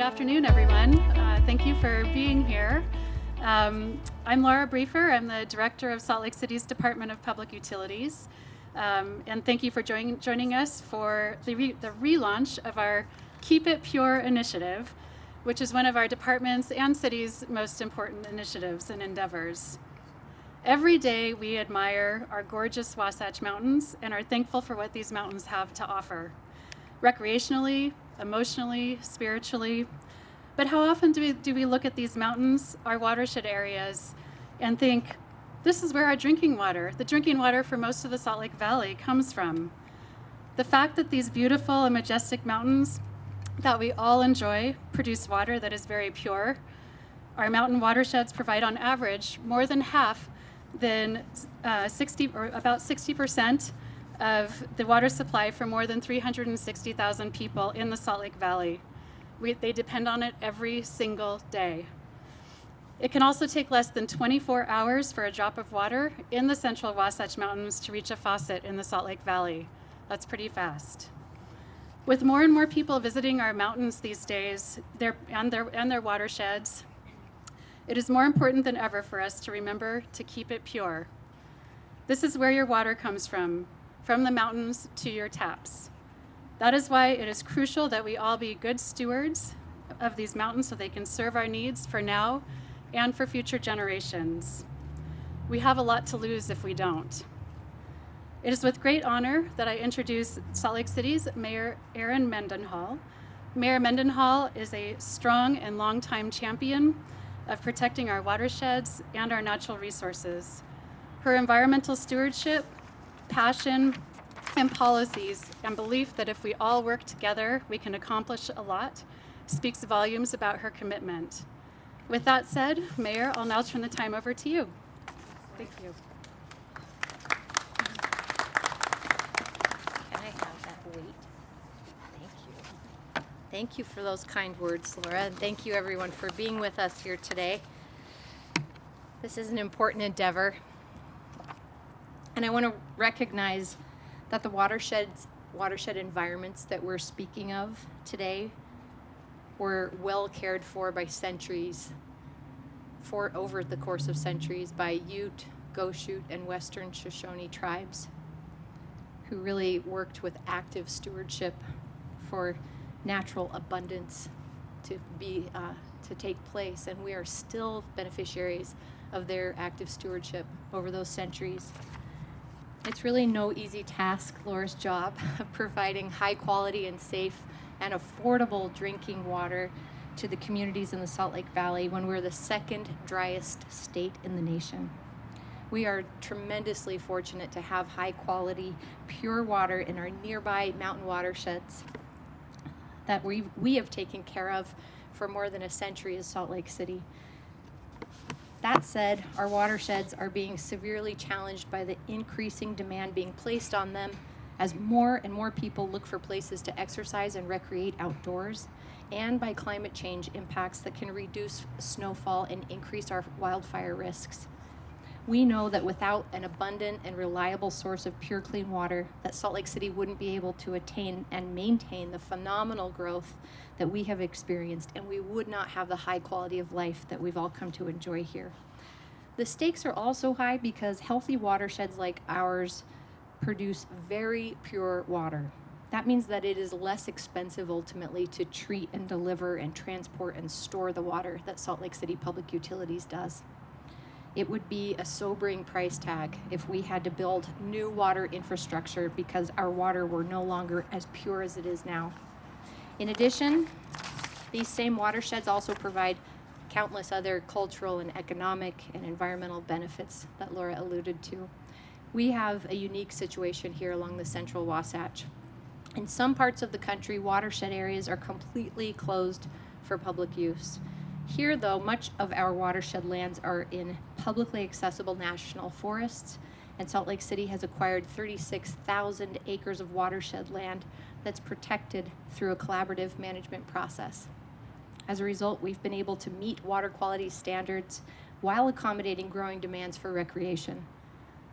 afternoon, everyone. Thank you for being here. I'm Laura Briefer. I'm the director of Salt Lake City's Department of Public Utilities. And thank you for joining us for the relaunch of our Keep It Pure initiative, which is one of our department's and city's most important initiatives and endeavors. Every day we admire our gorgeous Wasatch Mountains and are thankful for what these mountains have to offer, recreationally, emotionally, spiritually. But how often do we look at these mountains, our watershed areas, and think, this is where our drinking water, the drinking water for most of the Salt Lake Valley, comes from. The fact that these beautiful and majestic mountains that we all enjoy produce water that is very pure. Our mountain watersheds provide on average more than half than about 60% of the water supply for more than 360,000 people in the Salt Lake Valley. They depend on it every single day. It can also take less than 24 hours for a drop of water in the central Wasatch Mountains to reach a faucet in the Salt Lake Valley. That's pretty fast. With more and more people visiting our mountains these days, their watersheds, it is more important than ever for us to remember to keep it pure. This is where your water comes from the mountains to your taps. That is why it is crucial that we all be good stewards of these mountains so they can serve our needs for now and for future generations. We have a lot to lose if we don't. It is with great honor that I introduce Salt Lake City's Mayor Erin Mendenhall. Mayor Mendenhall is a strong and longtime champion of protecting our watersheds and our natural resources. Her environmental stewardship, passion, and policies, and belief that if we all work together, we can accomplish a lot, speaks volumes about her commitment. With that said, Mayor, I'll now turn the time over to you. Thank you. Thank you for those kind words, Laura, and thank you everyone for being with us here today. This is an important endeavor, and I want to recognize that the watershed environments that we're speaking of today were well cared for by over the course of centuries by Ute, Goshute, and Western Shoshone tribes who really worked with active stewardship for natural abundance to take place, and we are still beneficiaries of their active stewardship over those centuries. It's really no easy task, Laura's job, of providing high quality and safe and affordable drinking water to the communities in the Salt Lake Valley when we're the second driest state in the nation. We are tremendously fortunate to have high quality, pure water in our nearby mountain watersheds that we have taken care of for more than a century as Salt Lake City. That said, our watersheds are being severely challenged by the increasing demand being placed on them as more and more people look for places to exercise and recreate outdoors, and by climate change impacts that can reduce snowfall and increase our wildfire risks. We know that without an abundant and reliable source of pure clean water, that Salt Lake City wouldn't be able to attain and maintain the phenomenal growth that we have experienced, and we would not have the high quality of life that we've all come to enjoy here. The stakes are also high because healthy watersheds like ours produce very pure water. That means that it is less expensive ultimately to treat and deliver and transport and store the water that Salt Lake City Public Utilities does. It would be a sobering price tag if we had to build new water infrastructure because our water were no longer as pure as it is now. In addition, these same watersheds also provide countless other cultural and economic and environmental benefits that Laura alluded to. We have a unique situation here along the central Wasatch. In some parts of the country, watershed areas are completely closed for public use. Here, though, much of our watershed lands are in publicly accessible national forests, and Salt Lake City has acquired 36,000 acres of watershed land that's protected through a collaborative management process. As a result, we've been able to meet water quality standards while accommodating growing demands for recreation.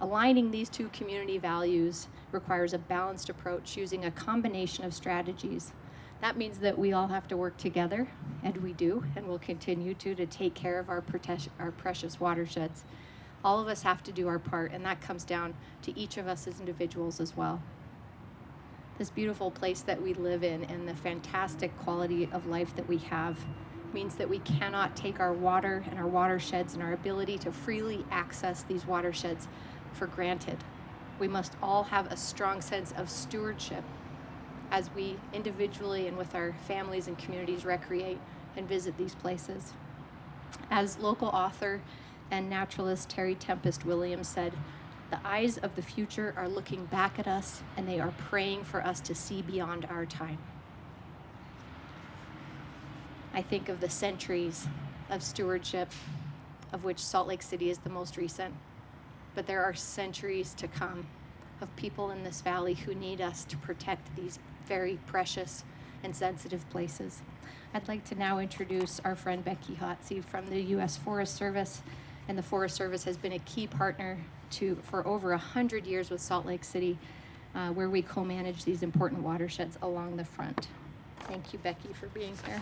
Aligning these two community values requires a balanced approach using a combination of strategies. That means that we all have to work together, and we do, and we'll continue to take care of our precious watersheds. All of us have to do our part, and that comes down to each of us as individuals as well. This beautiful place that we live in and the fantastic quality of life that we have means that we cannot take our water and our watersheds and our ability to freely access these watersheds for granted. We must all have a strong sense of stewardship as we individually and with our families and communities recreate and visit these places. As local author and naturalist Terry Tempest Williams said, "The eyes of the future are looking back at us, and they are praying for us to see beyond our time." I think of the centuries of stewardship, of which Salt Lake City is the most recent, but there are centuries to come of people in this valley who need us to protect these very precious and sensitive places. I'd like to now introduce our friend Becky Hotsey from the U.S. Forest Service, and the Forest Service has been a key partner for over 100 years with Salt Lake City, where we co-manage these important watersheds along the front. Thank you, Becky, for being here.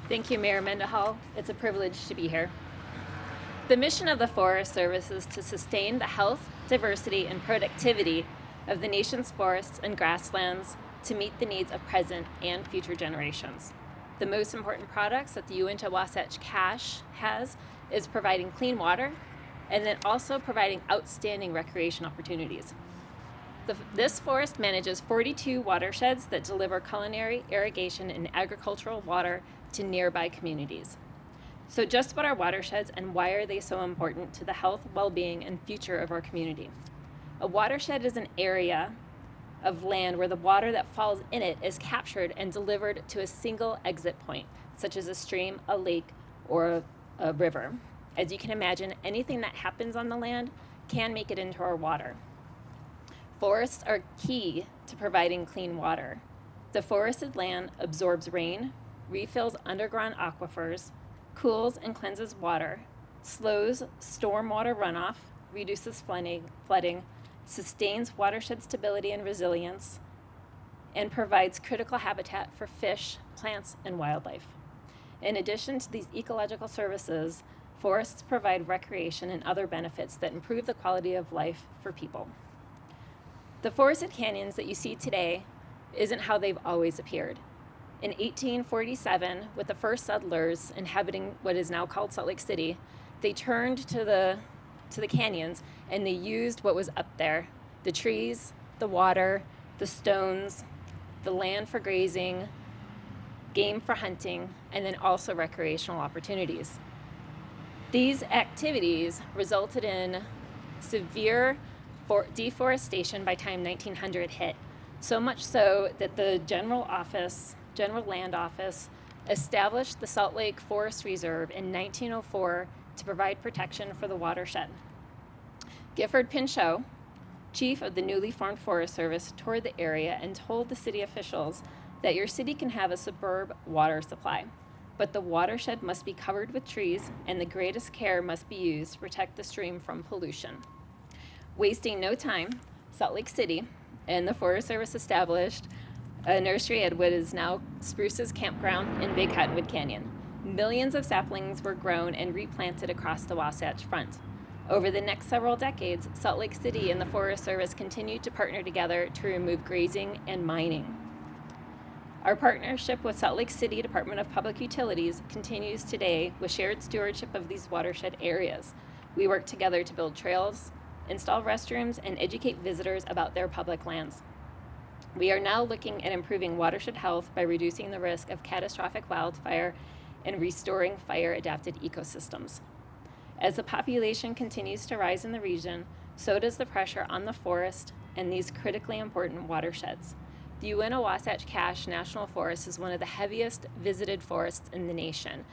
Thank you, Mayor Mendenhall. It's a privilege to be here. The mission of the Forest Service is to sustain the health, diversity, and productivity of the nation's forests and grasslands to meet the needs of present and future generations. The most important products that the Uinta Wasatch Cache has is providing clean water and then also providing outstanding recreation opportunities. This forest manages 42 watersheds that deliver culinary, irrigation, and agricultural water to nearby communities. So just about our watersheds and why are they so important to the health, well-being, and future of our community. A watershed is an area of land where the water that falls in it is captured and delivered to a single exit point, such as a stream, a lake, or a river. As you can imagine, anything that happens on the land can make it into our water. Forests are key to providing clean water. The forested land absorbs rain, refills underground aquifers, cools and cleanses water, slows stormwater runoff, reduces flooding, sustains watershed stability and resilience, and provides critical habitat for fish, plants, and wildlife. In addition to these ecological services, forests provide recreation and other benefits that improve the quality of life for people. The forested canyons that you see today isn't how they've always appeared. In 1847, with the first settlers inhabiting what is now called Salt Lake City, they turned to the canyons and they used what was up there: the trees, the water, the stones, the land for grazing, game for hunting, and then also recreational opportunities. These activities resulted in severe deforestation by time 1900 hit, so much so that the General Land Office established the Salt Lake Forest Reserve in 1904 to provide protection for the watershed. Gifford Pinchot, chief of the newly formed Forest Service, toured the area and told the city officials that your city can have a superb water supply, but the watershed must be covered with trees and the greatest care must be used to protect the stream from pollution. Wasting no time, Salt Lake City and the Forest Service established a nursery at what is now Spruce's Campground in Big Cottonwood Canyon. Millions of saplings were grown and replanted across the Wasatch Front. Over the next several decades, Salt Lake City and the Forest Service continued to partner together to remove grazing and mining. Our partnership with Salt Lake City Department of Public Utilities continues today with shared stewardship of these watershed areas. We work together to build trails, install restrooms, and educate visitors about their public lands. We are now looking at improving watershed health by reducing the risk of catastrophic wildfire and restoring fire-adapted ecosystems. As the population continues to rise in the region, so does the pressure on the forest and these critically important watersheds. The Uinta Wasatch Cache National Forest is one of the heaviest visited forests in the nation.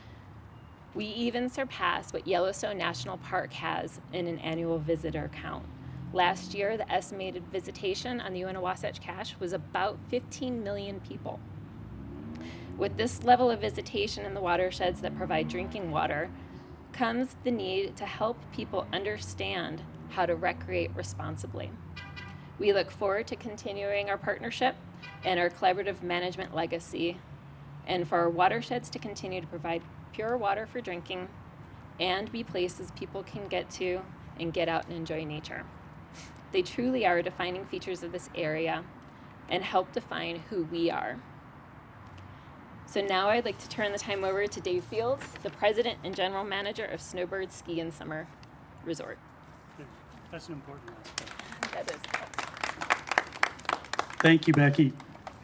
We even surpass what Yellowstone National Park has in an annual visitor count. Last year, the estimated visitation on the Uinta Wasatch Cache was about 15 million people. With this level of visitation in the watersheds that provide drinking water, comes the need to help people understand how to recreate responsibly. We look forward to continuing our partnership and our collaborative management legacy, and for our watersheds to continue to provide pure water for drinking and be places people can get to and get out and enjoy nature. They truly are defining features of this area and help define who we are. So now I'd like to turn the time over to Dave Fields, the President and General Manager of Snowbird Ski and Summer Resort. That's an important aspect. That is. Thank you, Becky.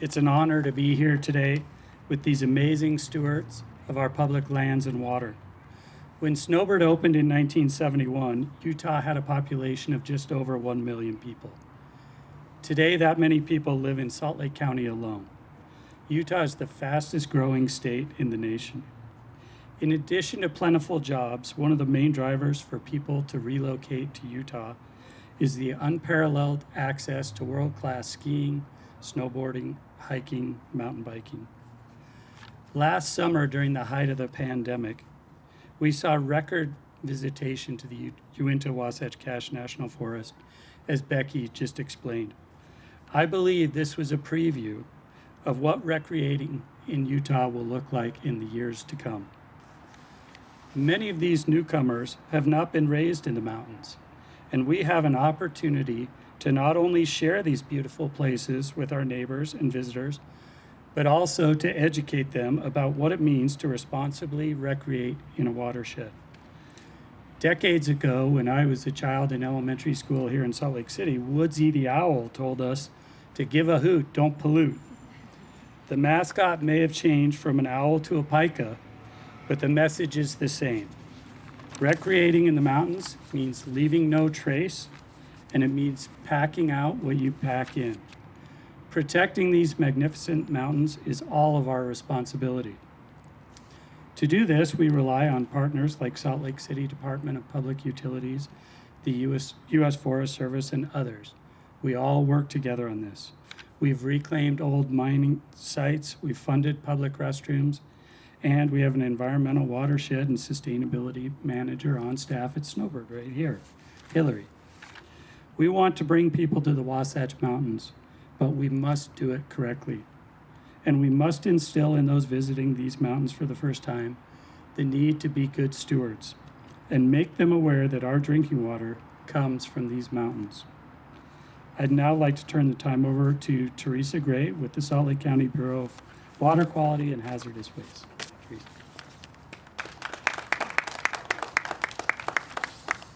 It's an honor to be here today with these amazing stewards of our public lands and water. When Snowbird opened in 1971, Utah had a population of just over 1 million people. Today, that many people live in Salt Lake County alone. Utah is the fastest growing state in the nation. In addition to plentiful jobs, one of the main drivers for people to relocate to Utah is the unparalleled access to world-class skiing, snowboarding, hiking, mountain biking. Last summer, during the height of the pandemic, we saw record visitation to the Uinta-Wasatch Cache National Forest, as Becky just explained. I believe this was a preview of what recreating in Utah will look like in the years to come. Many of these newcomers have not been raised in the mountains, and we have an opportunity to not only share these beautiful places with our neighbors and visitors, but also to educate them about what it means to responsibly recreate in a watershed. Decades ago, when I was a child in elementary school here in Salt Lake City, Woodsy the owl told us to give a hoot, don't pollute. The mascot may have changed from an owl to a pika, but the message is the same. Recreating in the mountains means leaving no trace, and it means packing out what you pack in. Protecting these magnificent mountains is all of our responsibility. To do this, we rely on partners like Salt Lake City Department of Public Utilities, the U.S. Forest Service, and others. We all work together on this. We've reclaimed old mining sites, we've funded public restrooms, and we have an environmental watershed and sustainability manager on staff at Snowbird right here, Hillary. We want to bring people to the Wasatch Mountains, but we must do it correctly. And we must instill in those visiting these mountains for the first time the need to be good stewards and make them aware that our drinking water comes from these mountains. I'd now like to turn the time over to Teresa Gray with the Salt Lake County Bureau of Water Quality and Hazardous Waste. Teresa.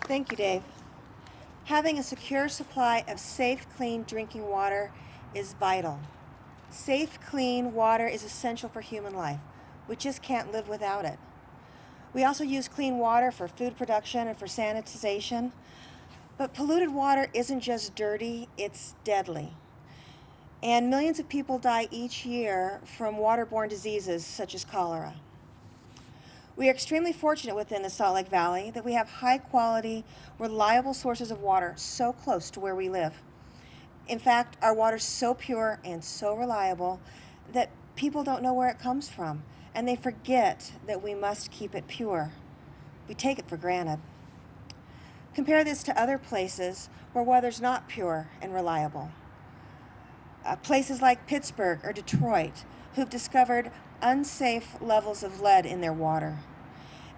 Thank you, Dave. Having a secure supply of safe, clean drinking water is vital. Safe, clean water is essential for human life. We just can't live without it. We also use clean water for food production and for sanitization. But polluted water isn't just dirty, it's deadly. And millions of people die each year from waterborne diseases such as cholera. We are extremely fortunate within the Salt Lake Valley that we have high quality, reliable sources of water so close to where we live. In fact, our water is so pure and so reliable that people don't know where it comes from, and they forget that we must keep it pure. We take it for granted. Compare this to other places where water's not pure and reliable. Places like Pittsburgh or Detroit, who've discovered unsafe levels of lead in their water,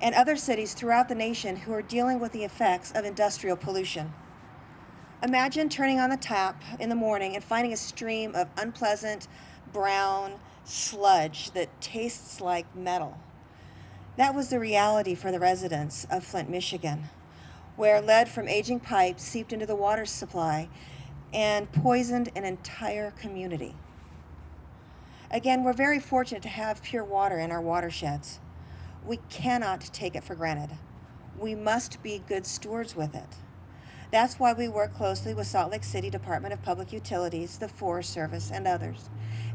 and other cities throughout the nation who are dealing with the effects of industrial pollution. Imagine turning on the tap in the morning and finding a stream of unpleasant brown sludge that tastes like metal. That was the reality for the residents of Flint, Michigan, where lead from aging pipes seeped into the water supply and poisoned an entire community. Again, we're very fortunate to have pure water in our watersheds. We cannot take it for granted. We must be good stewards with it. That's why we work closely with Salt Lake City Department of Public Utilities, the Forest Service, and others,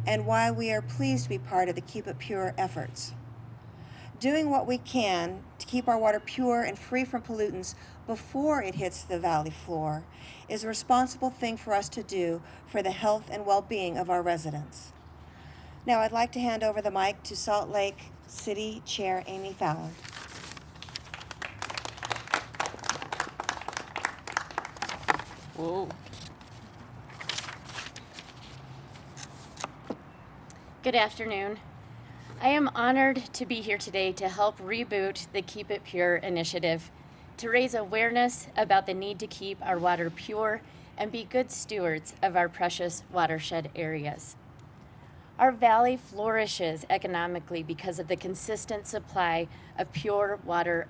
and why we are pleased to be part of the Keep It Pure efforts. Doing what we can to keep our water pure and free from pollutants before it hits the valley floor is a responsible thing for us to do for the health and well-being of our residents. Now I'd like to hand over the mic to Salt Lake City Chair Amy Fowler. Whoa. Good afternoon. I am honored to be here today to help reboot the Keep It Pure initiative, to raise awareness about the need to keep our water pure and be good stewards of our precious watershed areas. Our valley flourishes economically because of the consistent supply of pure water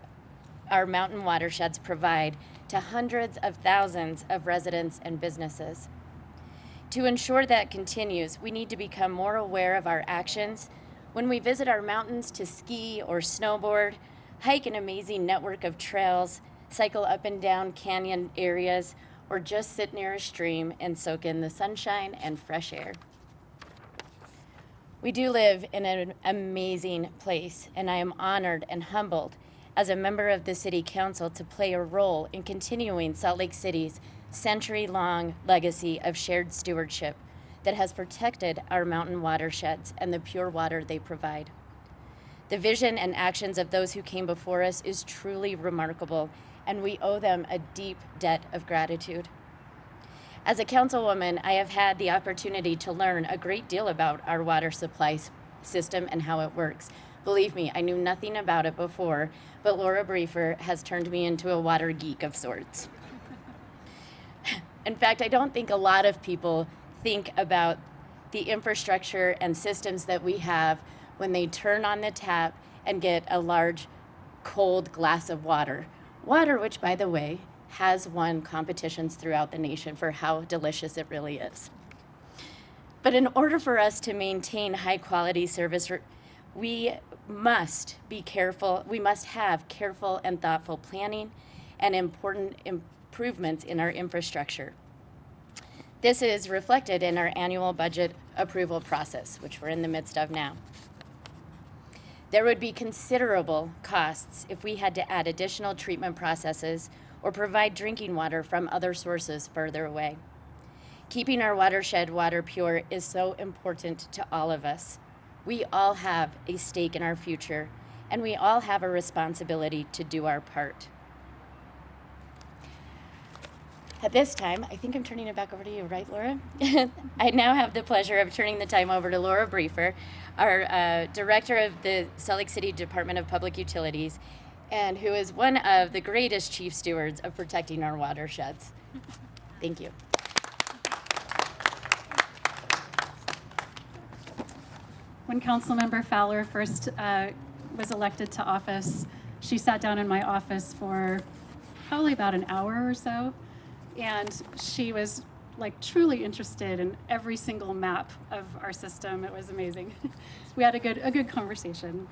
our mountain watersheds provide to hundreds of thousands of residents and businesses. To ensure that continues, we need to become more aware of our actions when we visit our mountains to ski or snowboard, hike an amazing network of trails, cycle up and down canyon areas, or just sit near a stream and soak in the sunshine and fresh air. We do live in an amazing place, and I am honored and humbled as a member of the City Council to play a role in continuing Salt Lake City's century-long legacy of shared stewardship that has protected our mountain watersheds and the pure water they provide. The vision and actions of those who came before us is truly remarkable, and we owe them a deep debt of gratitude. As a councilwoman, I have had the opportunity to learn a great deal about our water supply system and how it works. Believe me, I knew nothing about it before, but Laura Briefer has turned me into a water geek of sorts. In fact, I don't think a lot of people think about the infrastructure and systems that we have when they turn on the tap and get a large, cold glass of water. Water, which, by the way, has won competitions throughout the nation for how delicious it really is. But in order for us to maintain high-quality service, we must be careful. We must have careful and thoughtful planning and important improvements in our infrastructure. This is reflected in our annual budget approval process, which we're in the midst of now. There would be considerable costs if we had to add additional treatment processes or provide drinking water from other sources further away. Keeping our watershed water pure is so important to all of us. We all have a stake in our future, and we all have a responsibility to do our part. At this time, I think I'm turning it back over to you, right, Laura? I now have the pleasure of turning the time over to Laura Briefer, our director of the Salt Lake City Department of Public Utilities, and who is one of the greatest chief stewards of protecting our watersheds. Thank you. When Councilmember Fowler first was elected to office, she sat down in my office for probably about an hour or so, and she was like truly interested in every single map of our system. It was amazing. We had a good conversation.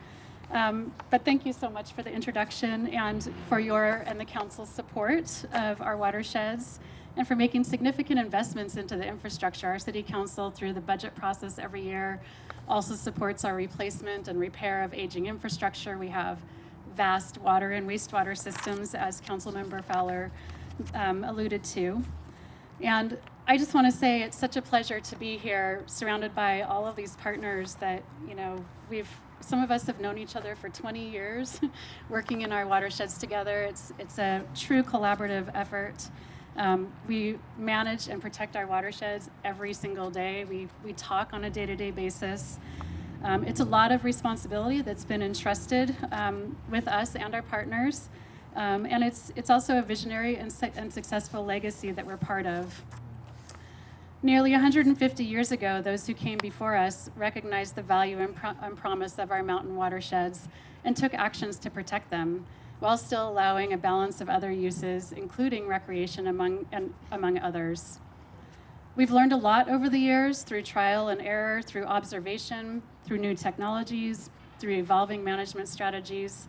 But thank you so much for the introduction and for your and the council's support of our watersheds and for making significant investments into the infrastructure. Our city council, through the budget process every year, also supports our replacement and repair of aging infrastructure. We have vast water and wastewater systems, as Councilmember Fowler alluded to. And I just want to say it's such a pleasure to be here surrounded by all of these partners that, you know, some of us have known each other for 20 years working in our watersheds together. It's a true collaborative effort. We manage and protect our watersheds every single day. We talk on a day-to-day basis. It's a lot of responsibility that's been entrusted with us and our partners. And it's also a visionary and successful legacy that we're part of. Nearly 150 years ago, those who came before us recognized the value and promise of our mountain watersheds and took actions to protect them, while still allowing a balance of other uses, including recreation among others. We've learned a lot over the years through trial and error, through observation, through new technologies, through evolving management strategies.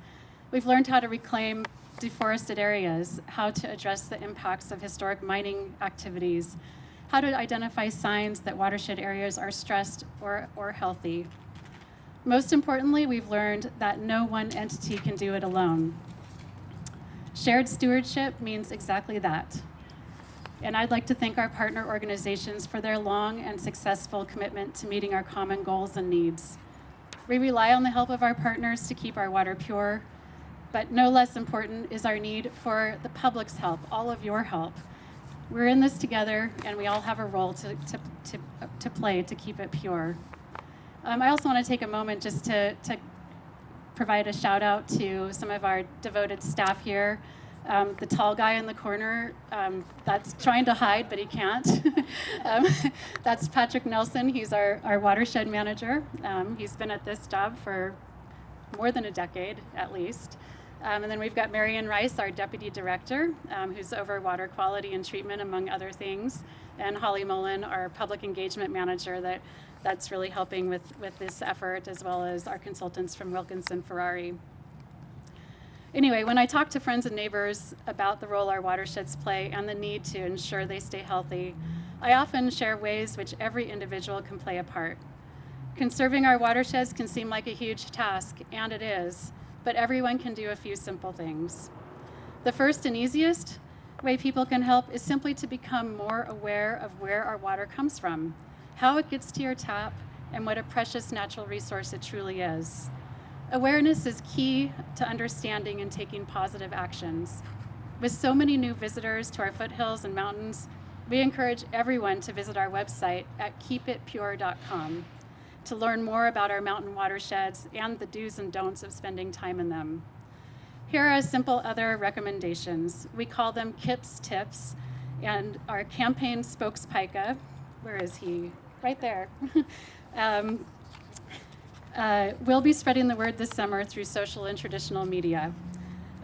We've learned how to reclaim deforested areas, how to address the impacts of historic mining activities, how to identify signs that watershed areas are stressed or healthy. Most importantly, we've learned that no one entity can do it alone. Shared stewardship means exactly that. And I'd like to thank our partner organizations for their long and successful commitment to meeting our common goals and needs. We rely on the help of our partners to keep our water pure, but no less important is our need for the public's help, all of your help, We're in this together, and we all have a role to play to keep it pure. I also want to take a moment just to provide a shout out to some of our devoted staff here. The tall guy in the corner, that's trying to hide, but he can't. That's Patrick Nelson. He's our watershed manager. He's been at this job for more than a decade, at least. And then we've got Marion Rice, our deputy director, who's over water quality and treatment, among other things. And Holly Mullen, our public engagement manager, that's really helping with this effort, as well as our consultants from Wilkinson Ferrari. Anyway, when I talk to friends and neighbors about the role our watersheds play and the need to ensure they stay healthy, I often share ways which every individual can play a part. Conserving our watersheds can seem like a huge task, and it is, but everyone can do a few simple things. The first and easiest way people can help is simply to become more aware of where our water comes from, how it gets to your tap, and what a precious natural resource it truly is. Awareness is key to understanding and taking positive actions. With so many new visitors to our foothills and mountains, we encourage everyone to visit our website at keepitpure.com to learn more about our mountain watersheds and the do's and don'ts of spending time in them. Here are simple other recommendations. We call them KIPS tips, and our campaign spokespika, where is he? Right there. We'll be spreading the word this summer through social and traditional media.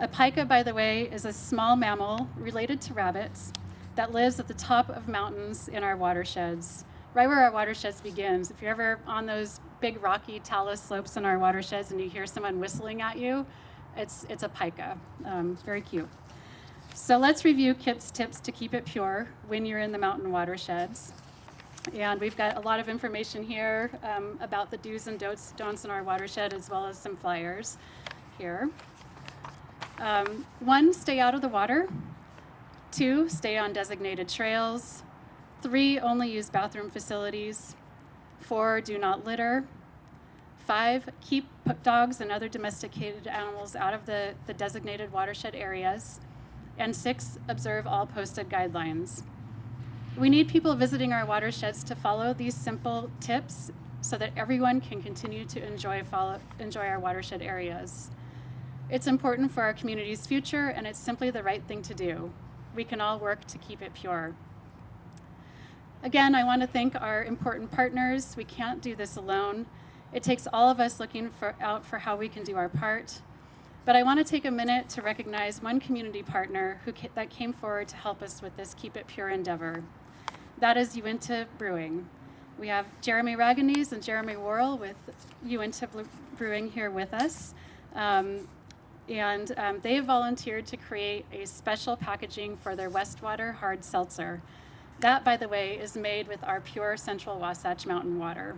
A pika, by the way, is a small mammal related to rabbits that lives at the top of mountains in our watersheds, right where our watersheds begins. If you're ever on those big rocky talus slopes in our watersheds and you hear someone whistling at you, it's a pika. Very cute. So let's review KIPS tips to keep it pure when you're in the mountain watersheds. And we've got a lot of information here about the do's and don'ts in our watershed, as well as some flyers here. 1, stay out of the water. 2, stay on designated trails. 3, only use bathroom facilities. 4, do not litter. 5, keep dogs and other domesticated animals out of the designated watershed areas. And 6, observe all posted guidelines. We need people visiting our watersheds to follow these simple tips so that everyone can continue to enjoy our watershed areas. It's important for our community's future, and it's simply the right thing to do. We can all work to keep it pure. Again, I want to thank our important partners. We can't do this alone. It takes all of us looking out for how we can do our part. But I want to take a minute to recognize one community partner that came forward to help us with this Keep It Pure endeavor. That is Uinta Brewing. We have Jeremy Ragonese and Jeremy Worrell with Uinta Brewing here with us. They have volunteered to create a special packaging for their Westwater hard seltzer. That, by the way, is made with our pure Central Wasatch Mountain water.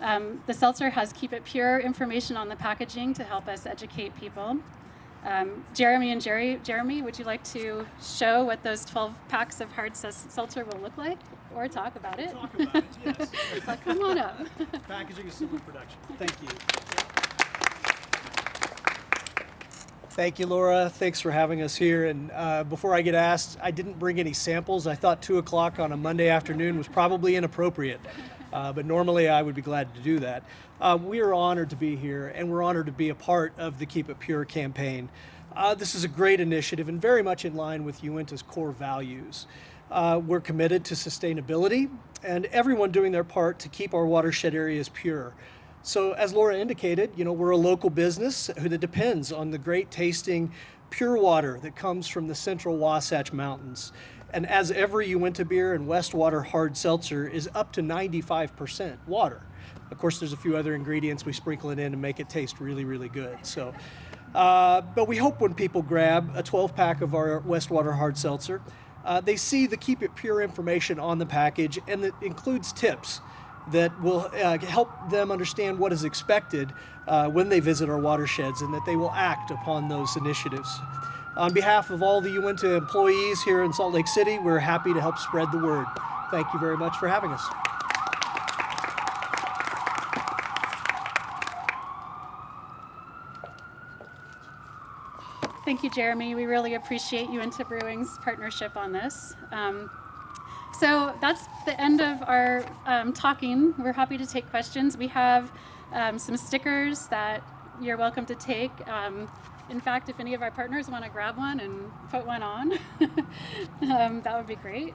The seltzer has Keep It Pure information on the packaging to help us educate people. Jeremy, would you like to show what those 12 packs of hard seltzer will look like, or talk about it? Talk about it, yes. So come on up. Packaging is still in production. Thank you. Thank you, Laura. Thanks for having us here. And before I get asked, I didn't bring any samples. I thought 2 o'clock on a Monday afternoon was probably inappropriate. But normally I would be glad to do that. We are honored to be here, and we're honored to be a part of the Keep It Pure campaign. This is a great initiative and very much in line with Uinta's core values. We're committed to sustainability and everyone doing their part to keep our watershed areas pure. So as Laura indicated, we're a local business that depends on the great tasting pure water that comes from the Central Wasatch Mountains. And as every Uinta beer and Westwater hard seltzer is up to 95% water. Of course, there's a few other ingredients we sprinkle it in to make it taste really, really good. So, but we hope when people grab a 12-pack of our Westwater hard seltzer, they see the Keep It Pure information on the package, and it includes tips that will help them understand what is expected when they visit our watersheds, and that they will act upon those initiatives. On behalf of all the Uinta employees here in Salt Lake City, we're happy to help spread the word. Thank you very much for having us. Thank you, Jeremy. We really appreciate you and Tip Brewing's partnership on this. So that's the end of our talking. We're happy to take questions. We have some stickers that you're welcome to take. In fact, if any of our partners want to grab one and put one on, that would be great.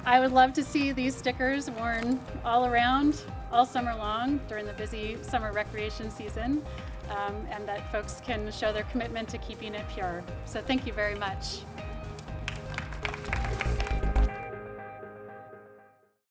I would love to see these stickers worn all around, all summer long during the busy summer recreation season, and that folks can show their commitment to keeping it pure. So thank you very much.